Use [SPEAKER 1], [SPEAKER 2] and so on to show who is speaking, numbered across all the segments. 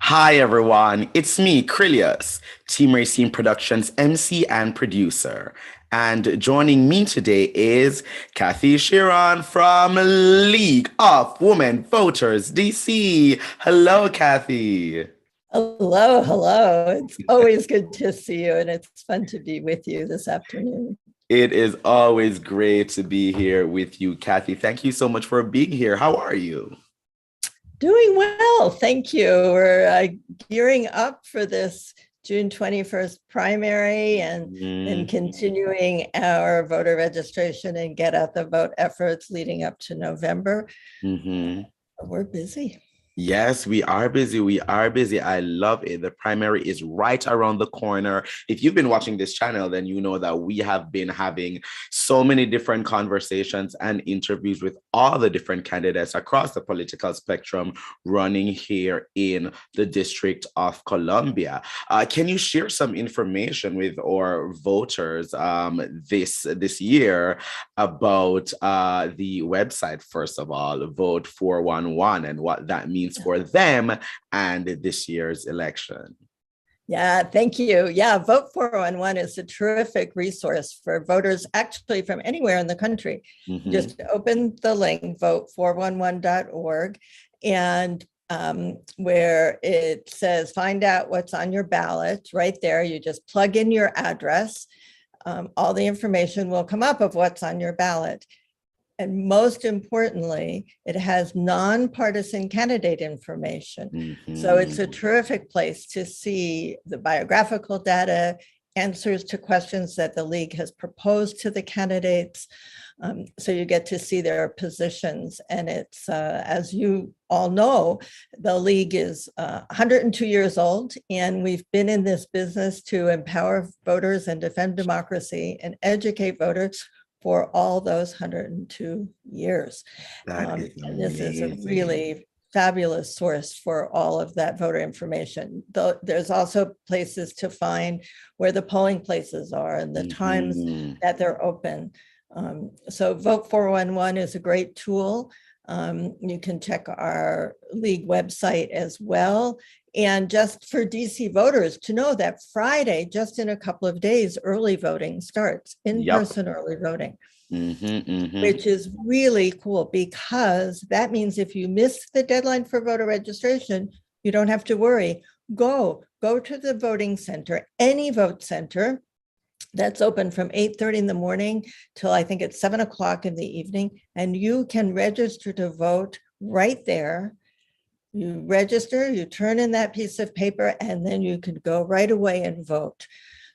[SPEAKER 1] Hi everyone, it's me, Krylios, Team Racing Productions MC and producer. And joining me today is Kathy Chiron from League of Women Voters DC. Hello, Kathy.
[SPEAKER 2] Hello, hello. It's always good to see you, and it's fun to be with you this afternoon.
[SPEAKER 1] It is always great to be here with you, Kathy. Thank you so much for being here. How are you?
[SPEAKER 2] Doing well, thank you. We're gearing up for this June 21st primary and continuing our voter registration and get out the vote efforts leading up to November.
[SPEAKER 1] Mm-hmm.
[SPEAKER 2] We're busy.
[SPEAKER 1] Yes, we are busy. We are busy. I love it. The primary is right around the corner. If you've been watching this channel, then you know that we have been having so many different conversations and interviews with all the different candidates across the political spectrum running here in the District of Columbia. Can you share some information with our voters this year about the website, first of all, Vote 411, and what that means for them and this year's election?
[SPEAKER 2] Yeah, thank you. Yeah, Vote 411 is a terrific resource for voters actually from anywhere in the country.
[SPEAKER 1] Mm-hmm.
[SPEAKER 2] Just open the link, vote411.org, and where it says find out what's on your ballot. Right there, you just plug in your address. All the information will come up of what's on your ballot. And most importantly, it has nonpartisan candidate information.
[SPEAKER 1] Mm-hmm.
[SPEAKER 2] So it's a terrific place to see the biographical data, answers to questions that the league has proposed to the candidates. So you get to see their positions. And it's, as you all know, the league is 102 years old, and we've been in this business to empower voters and defend democracy and educate voters for all those 102 years. And this is a really fabulous source for all of that voter information. There's also places to find where the polling places are and the times that they're open. So Vote 411 is a great tool. You can check our league website as well. And just for DC voters to know that Friday, just in a couple of days, early voting starts, in-person early voting, which is really cool because that means if you miss the deadline for voter registration, you don't have to worry. Go to the voting center, any vote center that's open from 8:30 in the morning till I think it's 7 o'clock in the evening, and you can register to vote right there. You register, you turn in that piece of paper, and then you can go right away and vote.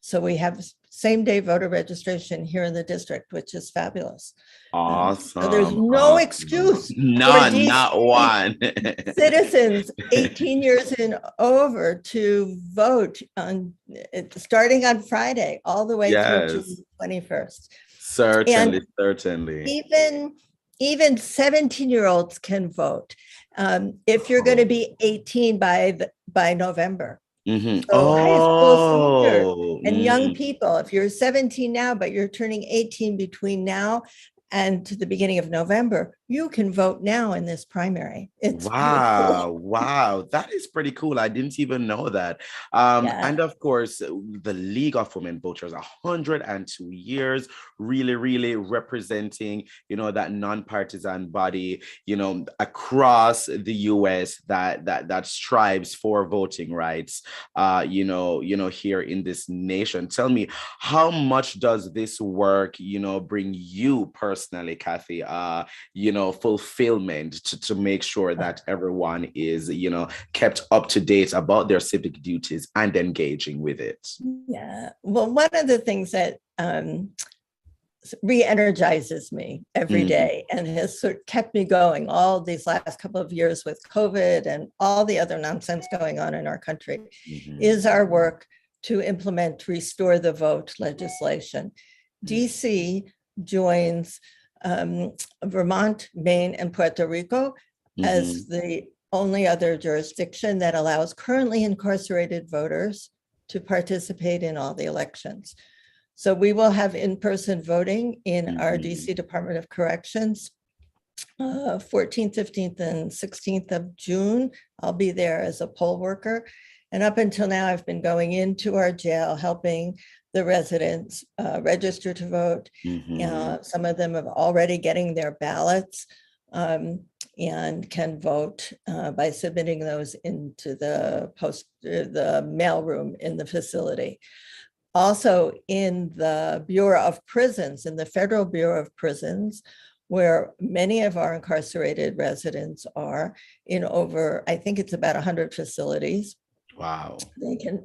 [SPEAKER 2] So we have same day voter registration here in the district, which is fabulous.
[SPEAKER 1] Awesome.
[SPEAKER 2] So there's no excuse.
[SPEAKER 1] None, not one.
[SPEAKER 2] Citizens 18 years and over to vote starting on Friday, all the way through June 21st.
[SPEAKER 1] Certainly,
[SPEAKER 2] and
[SPEAKER 1] certainly.
[SPEAKER 2] Even 17-year-olds can vote if you're going to be 18 by November. So high school seniors and young people, if you're 17 now, but you're turning 18 between now and to the beginning of November, you can vote now in this primary. It's
[SPEAKER 1] wow, cool. Wow, that is pretty cool. I didn't even know that. And of course, the League of Women Voters, 102 years, really representing, that nonpartisan body, across the US that strives for voting rights, here in this nation. Tell me, how much does this work, bring you personally, Kathy, fulfillment to make sure that everyone is, kept up to date about their civic duties and engaging with it?
[SPEAKER 2] Yeah, well, one of the things that re-energizes me every day and has sort of kept me going all these last couple of years with COVID and all the other nonsense going on in our country is our work to implement Restore the Vote legislation. DC joins Vermont, Maine, and Puerto Rico as the only other jurisdiction that allows currently incarcerated voters to participate in all the elections. So we will have in-person voting in our DC Department of Corrections 14th, 15th, and 16th of June. I'll be there as a poll worker. And up until now, I've been going into our jail, helping the residents register to vote. Some of them have already getting their ballots and can vote by submitting those into the mailroom in the facility. Also in the Bureau of Prisons, in the Federal Bureau of Prisons, where many of our incarcerated residents are in over, I think it's about 100 facilities.
[SPEAKER 1] Wow.
[SPEAKER 2] They can,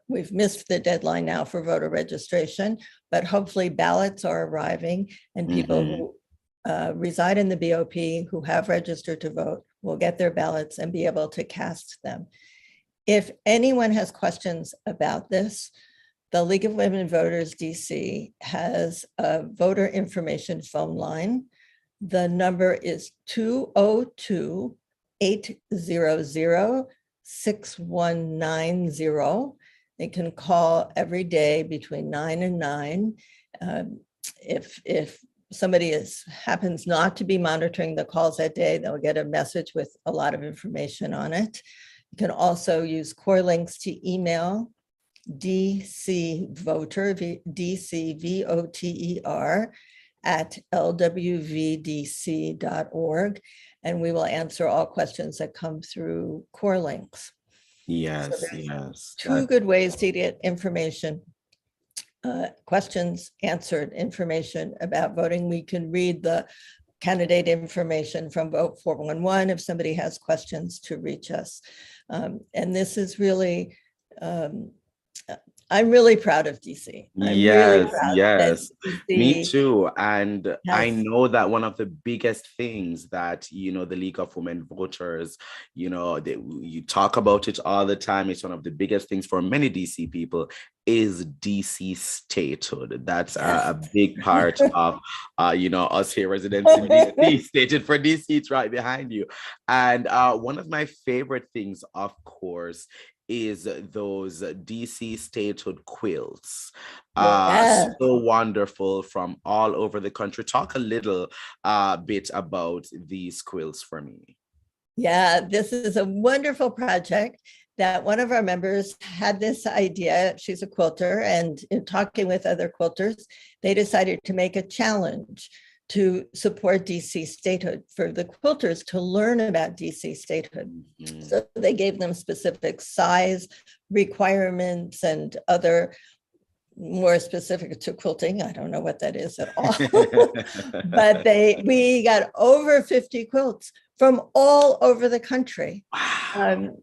[SPEAKER 2] we've missed the deadline now for voter registration, but hopefully ballots are arriving and people who reside in the BOP who have registered to vote will get their ballots and be able to cast them. If anyone has questions about this, the League of Women Voters DC has a voter information phone line. The number is 202-800-6190. They can call every day between 9 and 9. If somebody happens not to be monitoring the calls that day, they'll get a message with a lot of information on it. You can also use core links to email DCVoter, DCVOTER at LWVDC.org, and we will answer all questions that come through core links.
[SPEAKER 1] Yes,
[SPEAKER 2] so
[SPEAKER 1] yes.
[SPEAKER 2] Two good ways to get information, questions answered, information about voting. We can read the candidate information from Vote 411 if somebody has questions to reach us. And this is really, I'm really proud of DC.
[SPEAKER 1] Yes, yes, me too. And I know that one of the biggest things that, the League of Women Voters, you talk about it all the time. It's one of the biggest things for many DC people is DC statehood. That's a big part of, us here residents in DC. Statehood for DC, it's right behind you. And one of my favorite things, of course, is those DC Statehood quilts. So wonderful from all over the country. Talk a little bit about these quilts for me.
[SPEAKER 2] Yeah, this is a wonderful project that one of our members had this idea. She's a quilter, and in talking with other quilters, they decided to make a challenge to support DC statehood, for the quilters to learn about DC statehood. So they gave them specific size requirements and other more specific to quilting. I don't know what that is at all. But we got over 50 quilts from all over the country. Wow.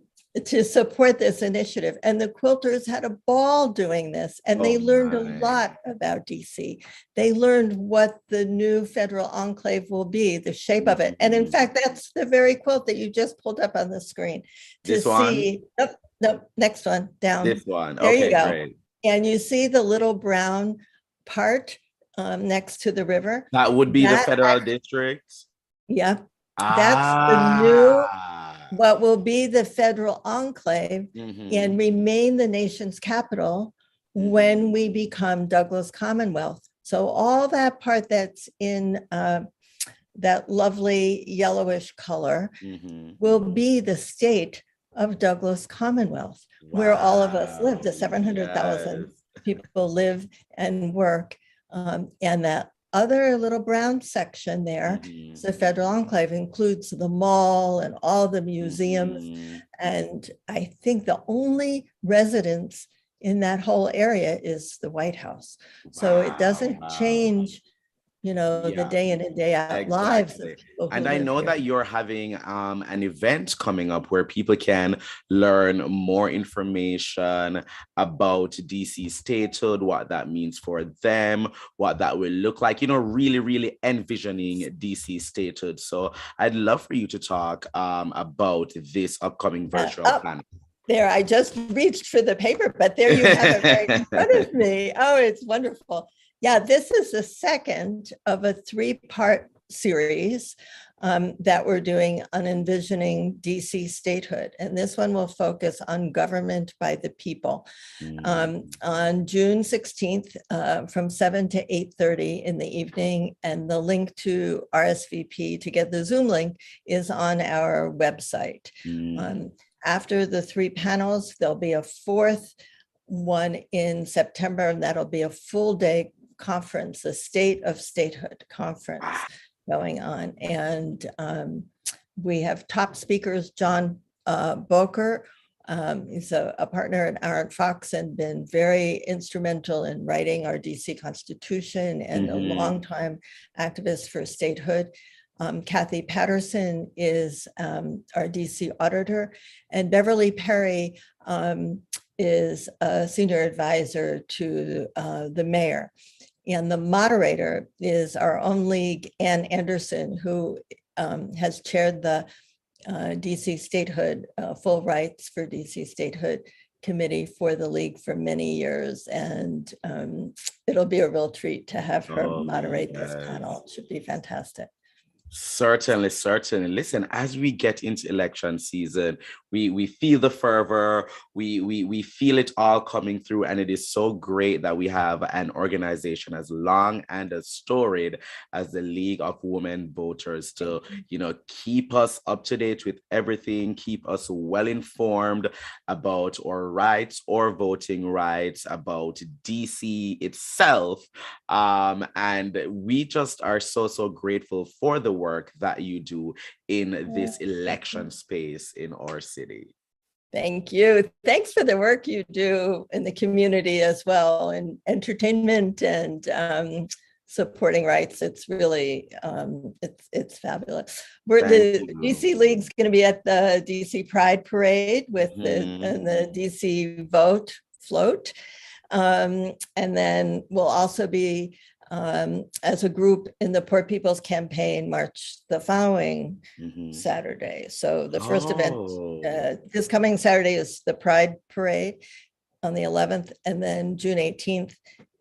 [SPEAKER 2] To support this initiative. And the quilters had a ball doing this, and they learned a lot about DC. They learned what the new federal enclave will be, the shape of it. And in fact, that's the very quilt that you just pulled up on the screen.
[SPEAKER 1] This one?
[SPEAKER 2] No, next one, down.
[SPEAKER 1] This one,
[SPEAKER 2] there you go.
[SPEAKER 1] Great.
[SPEAKER 2] And you see the little brown part next to the river.
[SPEAKER 1] That would be the federal district?
[SPEAKER 2] Yeah, that's the new, what will be the federal enclave and remain the nation's capital when we become Douglas Commonwealth. So all that part that's in that lovely yellowish color will be the state of Douglas Commonwealth, where all of us live. The 700,000 people live and work. And that other little brown section there, the federal enclave, includes the mall and all the museums. And I think the only residence in that whole area is the White House. So it doesn't change, the day in and day out lives of people.
[SPEAKER 1] And I know that you're having an event coming up where people can learn more information about DC statehood, what that means for them, what that will look like, really, really envisioning DC statehood. So I'd love for you to talk about this upcoming virtual panel.
[SPEAKER 2] There, I just reached for the paper, but there you have it right in front of me. Oh, it's wonderful. Yeah, this is the second of a 3-part series that we're doing on envisioning DC statehood. And this one will focus on government by the people. On June 16th, from 7 to 8:30 in the evening. And the link to RSVP to get the Zoom link is on our website. After the 3 panels, there'll be a 4th one in September, and that'll be a full day conference, the State of Statehood conference going on. And we have top speakers, John Boker. He's a partner at Aaron Fox and been very instrumental in writing our DC Constitution and a longtime activist for statehood. Kathy Patterson is our DC auditor, and Beverly Perry is a senior advisor to the mayor. And the moderator is our own league, Ann Anderson, who has chaired the DC Statehood, Full Rights for DC Statehood Committee for the league for many years. And it'll be a real treat to have her moderate this panel. It should be fantastic.
[SPEAKER 1] Certainly, certainly. Listen, as we get into election season, we feel the fervor, we feel it all coming through, and it is so great that we have an organization as long and as storied as the League of Women Voters to, keep us up to date with everything, keep us well informed about our rights or voting rights, about DC itself, and we just are so grateful for the work that you do in this election space in our city.
[SPEAKER 2] Thank you. Thanks for the work you do in the community as well, in entertainment and supporting rights. It's really, it's fabulous. The DC League's going to be at the DC Pride Parade with the DC Vote Float. And then we'll also be as a group in the Poor People's Campaign March the following Saturday. So the first event this coming Saturday is the Pride Parade on the 11th, and then June 18th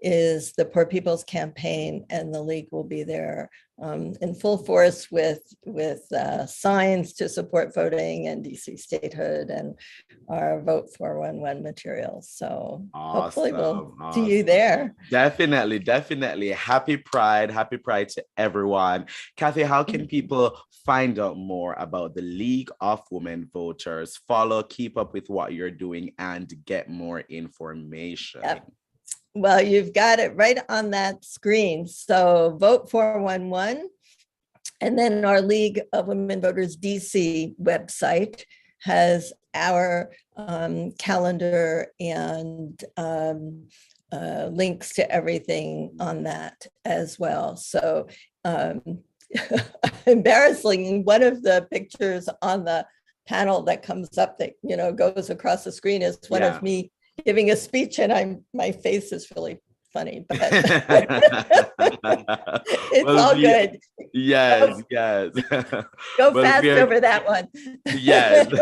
[SPEAKER 2] is the Poor People's Campaign, and the League will be there in full force with signs to support voting and DC statehood and our Vote 411 materials. So hopefully we'll see you there.
[SPEAKER 1] Definitely. Happy Pride to everyone. Kathy, how can people find out more about the League of Women Voters, follow, keep up with what you're doing, and get more information?
[SPEAKER 2] Yep. Well, you've got it right on that screen. So Vote 411, and then our League of Women Voters DC website has our calendar and links to everything on that as well. So embarrassingly, one of the pictures on the panel that comes up that goes across the screen is one of me giving a speech, and my face is really funny, but it's all good.
[SPEAKER 1] Yes.
[SPEAKER 2] Go fast over that one.
[SPEAKER 1] Yes.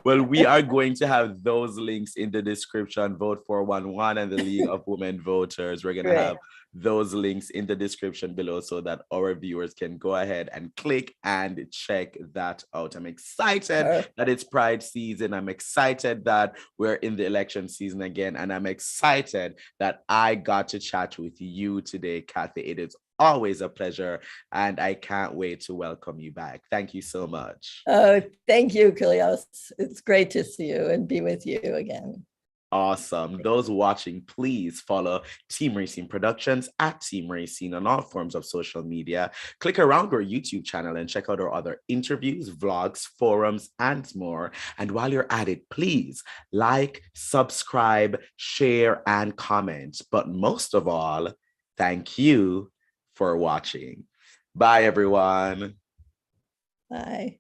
[SPEAKER 1] Well, we are going to have those links in the description. Vote 411 and the League of Women Voters. We're going to have those links in the description below so that our viewers can go ahead and click and check that out. I'm excited that it's Pride season. I'm excited that we're in the election season again. And I'm excited that I got to chat with you today, Kathy. It is always a pleasure, and I can't wait to welcome you back. Thank you so much.
[SPEAKER 2] Oh, thank you, Krylios. It's great to see you and be with you again.
[SPEAKER 1] Awesome. Those watching, please follow Team Racing Productions at Team Racing on all forms of social media. Click around our YouTube channel and check out our other interviews, vlogs, forums, and more. And while you're at it, please like, subscribe, share, and comment. But most of all, thank you for watching. Bye, everyone.
[SPEAKER 2] Bye.